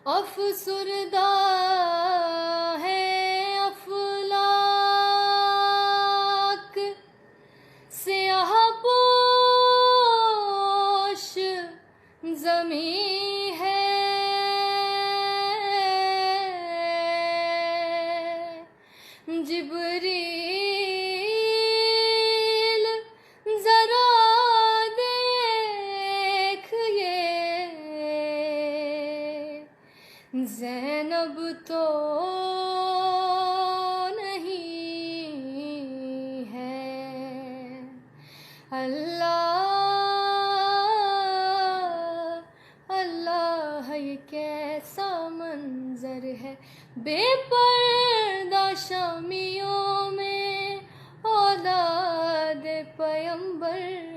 अफसुरदा है अफलाक, स्याह पोश ज़मीं है, जिब्रील ज़रा देख ये ज़ैनब तो नहीं है। अल्लाह अल्लाह ये कैसा मंजर है, बेपर्दा शामियों में औलाद पैगंबर